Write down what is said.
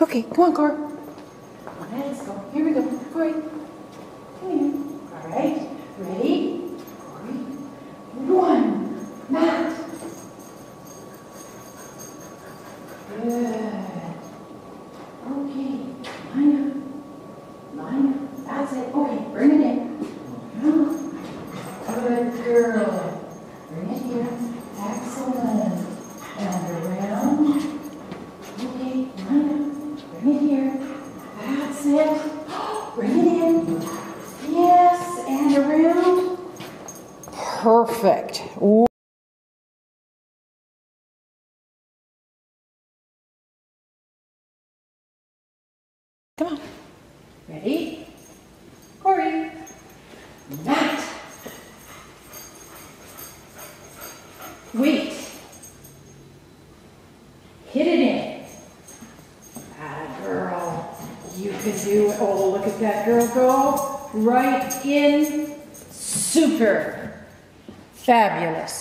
Okay, come on, Cor. Let's go. Here we go. Corey. Come here. All right. Ready? Corey. 1. Matt. Good. Okay. Line up. Line up. That's it. Okay. Bring it in. Good girl. Bring it here. Excellent. And around. Okay. Line up. Bring it here. That's it. Bring it in. Yes. And around. Perfect. Come on. Ready? Corey. Matt. Wait. Hit it in. Atta girl. You can do it. Oh, look at that girl go. Right in. Super. Fabulous.